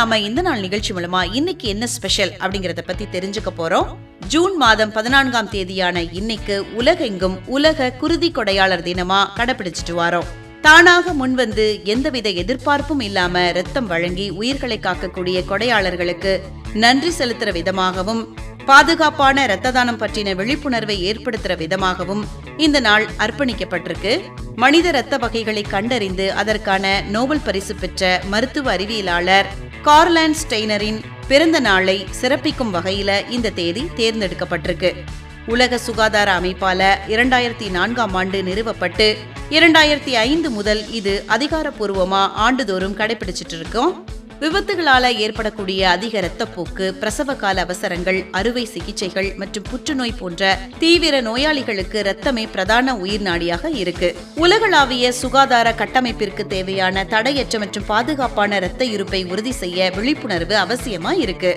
நாம இந்த நாள் நிகழ்ச்சி மூலமா இன்னைக்கு என்ன ஸ்பெஷல் அப்படிங்கறத பத்தி தெரிஞ்சுக்க போறோம். ஜூன் மாதம் 14ஆம் தேதியான இன்னைக்கு உலகெங்கும் உலக குருதி கொடையாளர் தினமா கடைபிடிச்சிட்டு வரோம். தானாக முன்வந்து எந்தவித எதிர்பார்ப்பும் இல்லாம ரத்தம் வழங்கி உயிர்களை காக்கக்கூடிய கொடையாளர்களுக்கு நன்றி செலுத்துற விதமாகவும் பாதுகாப்பான இரத்த தானம் பற்றின விழிப்புணர்வை ஏற்படுத்துற விதமாகவும் இந்த நாள் அர்ப்பணிக்கப்பட்டிருக்கு. மனித இரத்த வகைகளை கண்டறிந்து அதற்கான நோபல் பரிசு பெற்ற மருத்துவ அறிவியலாளர் கார்ல் ஸ்டெய்னரின் பிறந்த நாளை சிறப்பிக்கும் வகையில இந்த தேதி தேர்ந்தெடுக்கப்பட்டிருக்கு. உலக சுகாதார அமைப்பால 2004ஆம் ஆண்டு நிறுவப்பட்டு 2005 முதல் இது அதிகாரப்பூர்வமா ஆண்டுதோறும் கடைபிடிச்சிட்டு இருக்கோம். விபத்துகளால ஏற்படக்கூடிய அதிக இரத்தப்போக்கு, பிரசவ கால அவசரங்கள், அறுவை சிகிச்சைகள் மற்றும் புற்றுநோய் போன்ற தீவிர நோயாளிகளுக்கு இரத்தமே பிரதான உயிர் நாடியாக இருக்கு. உலகளாவிய சுகாதார கட்டமைப்பிற்கு தேவையான தடையற்ற மற்றும் பாதுகாப்பான இரத்த இருப்பை உறுதி செய்ய விழிப்புணர்வு அவசியமா இருக்கு.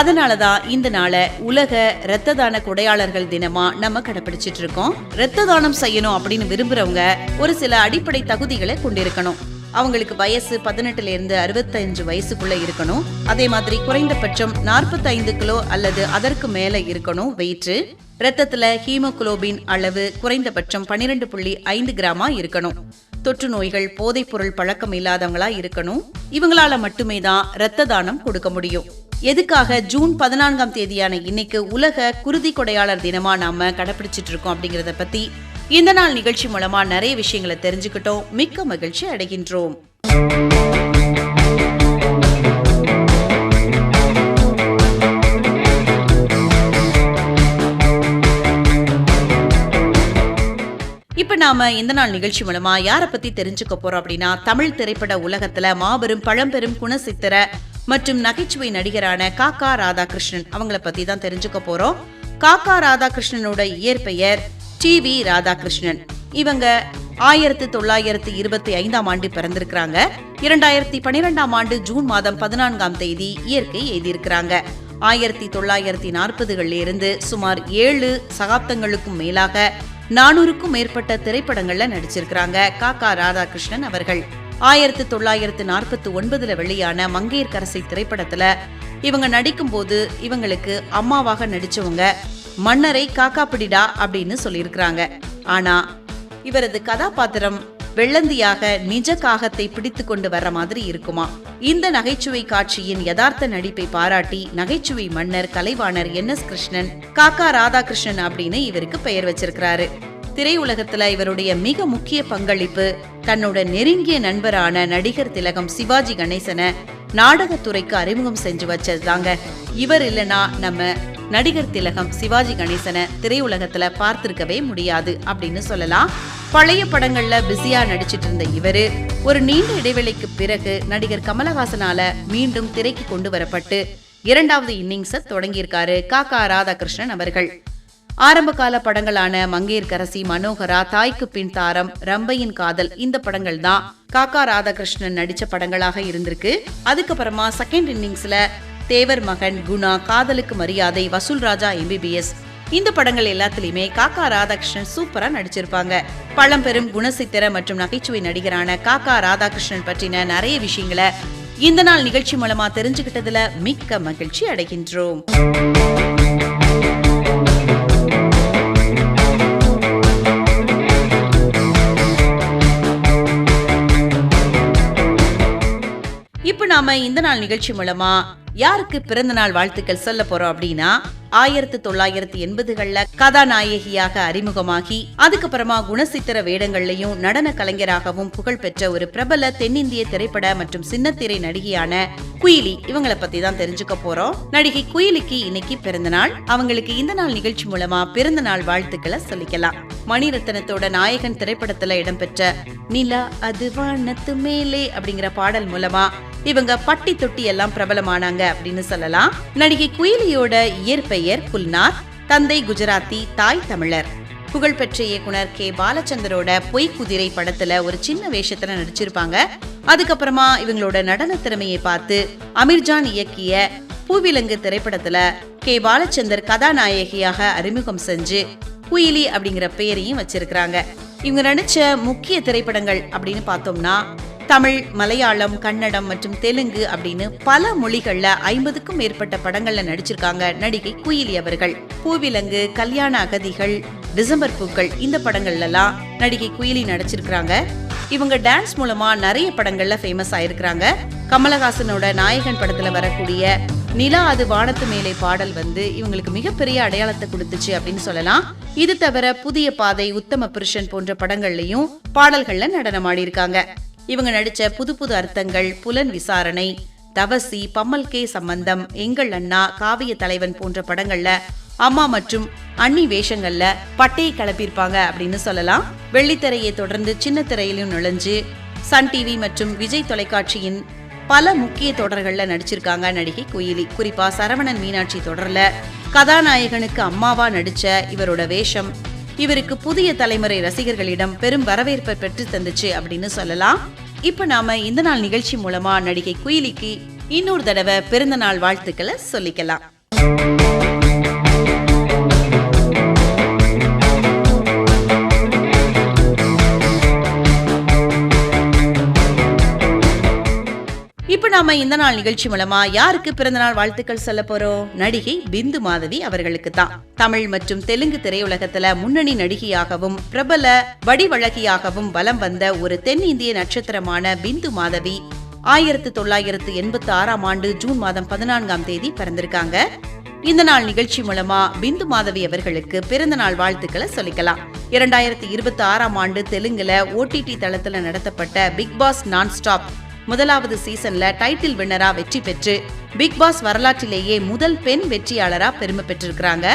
அதனாலதான் இந்த நாளை உலக இரத்த தான கொடையாளர்கள் தினமா நம்ம கடைபிடிச்சிட்டு இருக்கோம். இரத்த தானம் செய்யணும் அப்படின்னு விரும்புறவங்க ஒரு சில அடிப்படை தகுதிகளை கொண்டிருக்கணும். அவங்களுக்கு வயசு 18 இருந்து 65 வயசுக்குள்ள இருக்கணும். அதே மாதிரி குறைந்தபட்சம் 45 கிலோ அல்லது அதற்கு மேல இருக்கணும் வெயிட். ரத்தத்துல ஹீமோகுளோபின் அளவு குறைந்தபட்சம் 12.5 கிராமா இருக்கணும். தொற்று நோய்கள், போதைப் பொருள் பழக்கம் இல்லாதவங்களா இருக்கணும். இவங்களால மட்டுமே தான் இரத்த தானம் கொடுக்க முடியும். எதுக்காக ஜூன் 14ஆம் தேதியான இன்னைக்கு உலக குருதி கொடையாளர் தினமா நாம கடைபிடிச்சிட்டு இருக்கோம் அப்படிங்கறத பத்தி இந்த நாள் நிகழ்ச்சி மூலமா நிறைய விஷயங்களை தெரிஞ்சுக்கிட்டோம். மிக்க மகிழ்ச்சி அடைகின்றோம். இப்ப நாம இந்த நாள் நிகழ்ச்சி மூலமா யார பத்தி தெரிஞ்சுக்க போறோம் அப்படின்னா, தமிழ் திரைப்பட உலகத்துல மாபெரும் பழம்பெரும் குணசித்திர மற்றும் நகைச்சுவை நடிகரான காக்கா ராதாகிருஷ்ணன் அவங்கள பத்தி தான் தெரிஞ்சுக்க போறோம். காக்கா ராதாகிருஷ்ணனோட இயற்பெயர் டி.வி. ராதாகிருஷ்ணன். இவங்க 1925ஆம் ஆண்டு பிறந்திருக்கிறாங்க. 2012ஆம் ஆண்டு ஜூன் மாதம் 14ஆம் தேதி இயற்கை எழுதியிருக்கிறாங்க. 1940களில் இருந்து சுமார் 7 சகாப்தங்களுக்கும் மேலாக 400க்கும் மேற்பட்ட திரைப்படங்கள்ல நடிச்சிருக்கிறாங்க காக்கா ராதாகிருஷ்ணன் அவர்கள். 1949 வெளியான மங்கையர்க்கரசி திரைப்படத்துல இவங்க நடிக்கும் போது இவங்களுக்கு அம்மாவாக நடிச்சவங்க மன்னரை காக்கா பிடிடா அப்படின்னு சொல்லியிருக்கிறாங்க. ஆனா இவரது கதாபாத்திரம் வெள்ளந்தியாக நிஜ காகத்தை பிடித்து கொண்டு வர்ற மாதிரி இருக்குமா. இந்த நகைச்சுவை காட்சியின் யதார்த்த நடிப்பை பாராட்டி நகைச்சுவை மன்னர் கலைவாணர் NS கிருஷ்ணன் காக்கா ராதாகிருஷ்ணன் அப்படின்னு இவருக்கு பெயர் வச்சிருக்கிறாரு. திரையுலகத்துல இவருடைய மிக முக்கிய பங்களிப்பு தன்னோட நெருங்கிய நண்பரான நடிகர் திலகம் சிவாஜி கணேசனை நாடகத்துறைக்கு அறிமுகம் செஞ்சு வச்சதுதாங்க. இவர் இல்லனா நம்ம நடிகர் திலகம் சிவாஜி கணேசனை திரையுலகத்துல பார்த்திருக்கவே முடியாது அப்படின்னு சொல்லலாம். பழைய படங்கள்ல பிஸியா நடிச்சிட்டு இருந்த இவரு ஒரு நீண்ட இடைவெளிக்கு பிறகு நடிகர் கமலஹாசனால மீண்டும் திரைக்கு கொண்டு வரப்பட்டு 2வது இன்னிங்ஸ தொடங்கியிருக்காரு காக்கா ராதாகிருஷ்ணன் அவர்கள். ஆரம்ப கால படங்களான மங்கையர்க்கரசி, மனோகரா, தாய்க்கு பின் தாரம், ரம்பையின் காதல் இந்த படங்கள் தான் காக்கா ராதாகிருஷ்ணன் நடிச்ச படங்களாக இருந்திருக்கு. அதுக்கப்புறமா செகண்ட் இன்னிங்ஸ்ல தேவர் மகன், குணா, காதலுக்கு மரியாதை, வசூல் ராஜா, MBBS இந்த படங்கள் எல்லாத்துலயுமே காக்கா ராதாகிருஷ்ணன் சூப்பரா நடிச்சிருப்பாங்க. பழம்பெரும் குணசித்திர மற்றும் நகைச்சுவை நடிகரான காக்கா ராதாகிருஷ்ணன் பற்றின நிறைய விஷயங்களை இந்த நாள் நிகழ்ச்சி மூலமா தெரிஞ்சுக்கிட்டதுல மிக்க மகிழ்ச்சி அடைகின்றோம். இப்ப நாம இந்த நாள் நிகழ்ச்சி மூலமா யாருக்கு பிறந்த நாள் வாழ்த்துக்கள் சொல்ல போறோம் அப்படின்னா, 1980களில் கதாநாயகியாக அறிமுகமாகி அதுக்கப்புறமா குணசித்திர வேடங்கள்லயும் நடன கலைஞராகவும் புகழ்பெற்ற ஒரு பிரபல தென்னிந்திய திரைப்பட மற்றும் சின்னத்திரை நடிகையான குயிலி இவங்களை பத்தி தான் தெரிஞ்சுக்க போறோம். நடிகை குயிலிக்கு இன்னைக்கு பிறந்த நாள். அவங்களுக்கு இந்த நாள் நிகழ்ச்சி மூலமா பிறந்த நாள் வாழ்த்துக்களை சொல்லிக்கலாம். மணிரத்னத்தோட நாயகன் திரைப்படத்துல இடம்பெற்ற நிலா அது வானத்து மேலே அப்படிங்கிற பாடல் மூலமா இவங்க பட்டி தொட்டி எல்லாம் பிரபலமானாங்க அப்படின்னு சொல்லலாம். நடிகை குயிலியோட இயற்பெயர் குல்நாத். தந்தை குஜராத்தி, தாய் தமிழர். புகழ்பெற்ற இயக்குனர் கே. பாலச்சந்தரோட பொய் குதிரை படத்துல ஒரு சின்ன வேஷத்துல நடிச்சிருப்பாங்க. அதுக்கப்புறமா இவங்களோட நடன திறமையை பார்த்து அமீர்ஜான் இயக்கிய பூவிலங்கு திரைப்படத்துல கே. பாலச்சந்தர் கதாநாயகியாக அறிமுகம் செஞ்சு குயிலி அப்படிங்கிற பெயரையும் வச்சிருக்கிறாங்க. இவங்க நடிச்ச முக்கிய திரைப்படங்கள் அப்படின்னு பார்த்தோம்னா தமிழ், மலையாளம், கன்னடம் மற்றும் தெலுங்கு அப்படின்னு பல மொழிகள்ல 50க்கும் மேற்பட்ட படங்கள்ல நடிச்சிருக்காங்க நடிகை குயிலி அவர்கள். பூவிலங்கு, கல்யாண அகதிகள், டிசம்பர் பூக்கள் இந்த படங்கள்ல எல்லாம் நடிகை குயிலி நடிச்சிருக்காங்க. இவங்க டான்ஸ் மூலமா நிறைய படங்கள்ல ஃபேமஸ் ஆயிருக்கிறாங்க. கமலஹாசனோட நாயகன் படத்துல வரக்கூடிய நிலா அது வானத்து மேலே பாடல் இவங்களுக்கு மிகப்பெரிய அடையாளத்தை கொடுத்துச்சு அப்படின்னு சொல்லலாம். இது தவிர புதிய பாதை, உத்தம புருஷன் போன்ற படங்கள்லயும் பாடல்கள்ல நடனமாடி இருக்காங்க. இவங்க நடிச்ச புது புது அர்த்தங்கள், புலன் விசாரணை, தவசி, பம்மல் கே சம்பந்தம், எங்கள் அண்ணா, காவிய தலைவன் போன்ற படங்கள்ல அம்மா மற்றும் அண்ணி வேஷங்கள்ல பட்டையை கிளப்பியிருப்பாங்க அப்படின்னு சொல்லலாம். வெள்ளித்திரையை தொடர்ந்து சின்ன திரையிலும் நுழைஞ்சு சன் டிவி மற்றும் விஜய் தொலைக்காட்சியின் பல முக்கிய தொடர்கள்ல நடிச்சிருக்காங்க நடிகை குயிலி. குறிப்பா சரவணன் மீனாட்சி தொடர்ல கதாநாயகனுக்கு அம்மாவா நடிச்ச இவரோட வேஷம் இவருக்கு புதிய தலைமுறை ரசிகர்களிடம் பெரும் வரவேற்பை பெற்று தந்துச்சு அப்படின்னு சொல்லலாம். இப்ப நாம இந்த நாள் நிகழ்ச்சி மூலமா நடிகை குயிலிக்கு இன்னொரு தடவை பிறந்த நாள் வாழ்த்துக்களை சொல்லிக்கலாம். இப்ப நாம இந்த நாள் நிகழ்ச்சி மூலமா யாருக்கு பிறந்தநாள் வாழ்த்துக்கள் சொல்ல போறோம்? நடிகை பிந்து மாதவி அவர்களுக்கு தான். தமிழ் மற்றும் தெலுங்கு திரையுலகத்துல முன்னணி நடிகையாகவும் பிரபல வடிவழகியாகவும் வலம் வந்த ஒரு தென்னிந்திய நட்சத்திரமான பிந்து மாதவி 1986 ஜூன் மாதம் 14ஆம் தேதி பிறந்திருக்காங்க. இந்த நாள் நிகழ்ச்சி மூலமா பிந்து மாதவி அவர்களுக்கு பிறந்த நாள் வாழ்த்துக்களை சொல்லிக்கலாம். 2026 தெலுங்குல OTT தளத்துல நடத்தப்பட்ட பிக் பாஸ் நான் ஸ்டாப் முதலாவது சீசன்ல டைட்டில் வின்னரா வெற்றி பெற்று பிக் பாஸ் வரலாற்றிலேயே முதல் பெண் வெற்றியாளரா பெருமை பெற்றிருக்கிறாங்க.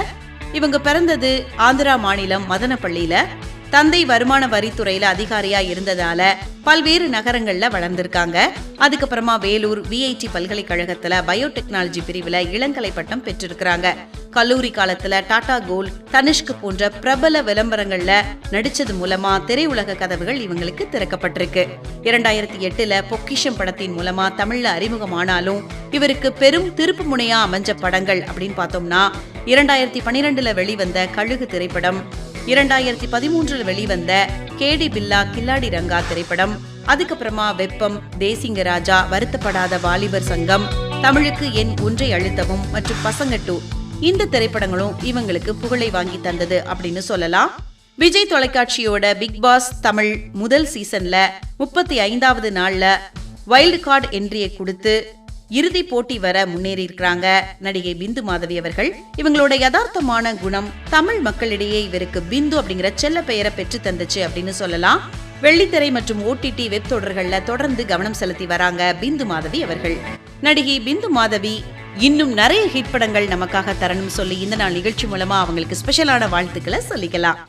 இவங்க பிறந்தது ஆந்திரா மாநிலம் மதனப்பள்ளியில. தந்தை வருமான வரித்துறையில அதிகாரியா இருந்ததால பல்வேறு நகரங்கள்ல வளர்ந்திருக்காங்க. அதுக்கப்புறமா வேலூர் VIT பல்கலைக்கழகத்துல பயோடெக்னாலஜி பிரிவுல இளங்கலை பட்டம் பெற்றிருக்கிறாங்க. கல்லூரி காலத்துல டாடா கோல்ட், தனிஷ்க் போன்ற பிரபல விளம்பரங்கள்ல நடிச்சது மூலமா திரையுலக கதவுகள் இவங்களுக்கு திறக்கப்பட்டிருக்கு. 2008 பொக்கிஷம் படத்தின் மூலமா தமிழ்ல அறிமுகமானாலும் இவருக்கு பெரும் திருப்பு முனையா அமைஞ்ச படங்கள் அப்படின்னு பார்த்தோம்னா 2012 வெளிவந்த கழுகு திரைப்படம், 2013 வெளிவந்த கேடி பில்லா கில்லாடி ரங்கா திரைப்படம், அதுக்கப்புறமா வெப்பம், தேசிங்க ராஜா, வருத்தப்படாத வாலிபர் சங்கம், தமிழுக்கு என் ஒன்றை அழுத்தவும் மற்றும் பசங்கட்டு இந்த திரைப்படங்களும் இவங்களுக்கு புகழை வாங்கி தந்தது அப்படின்னு சொல்லலாம். விஜய் தொலைக்காட்சியோட பிக் பாஸ் தமிழ் முதல் சீசன்ல 35வது நாள்ல வைல்டு கார்டு என்ட்ரியை கொடுத்து இறுதி போட்டி வர முன்னேறி இருக்கிறாங்க நடிகை பிந்து மாதவி அவர்கள். இவங்களோட யதார்த்தமான குணம் தமிழ் மக்களிடையே இவருக்கு பிந்து அப்படிங்கிற செல்ல பெயரை பெற்று தந்துச்சு அப்படின்னு சொல்லலாம். வெள்ளித்திரை மற்றும் OTT வெப் தொடர்கள்ல தொடர்ந்து கவனம் செலுத்தி வராங்க பிந்து மாதவி அவர்கள். நடிகை பிந்து மாதவி இன்னும் நிறைய ஹிட் படங்கள் நமக்காக தரணும் சொல்லி இந்த நாள் நிகழ்ச்சி மூலமா அவங்களுக்கு ஸ்பெஷலான வாழ்த்துக்களை சொல்லிக்கலாம்.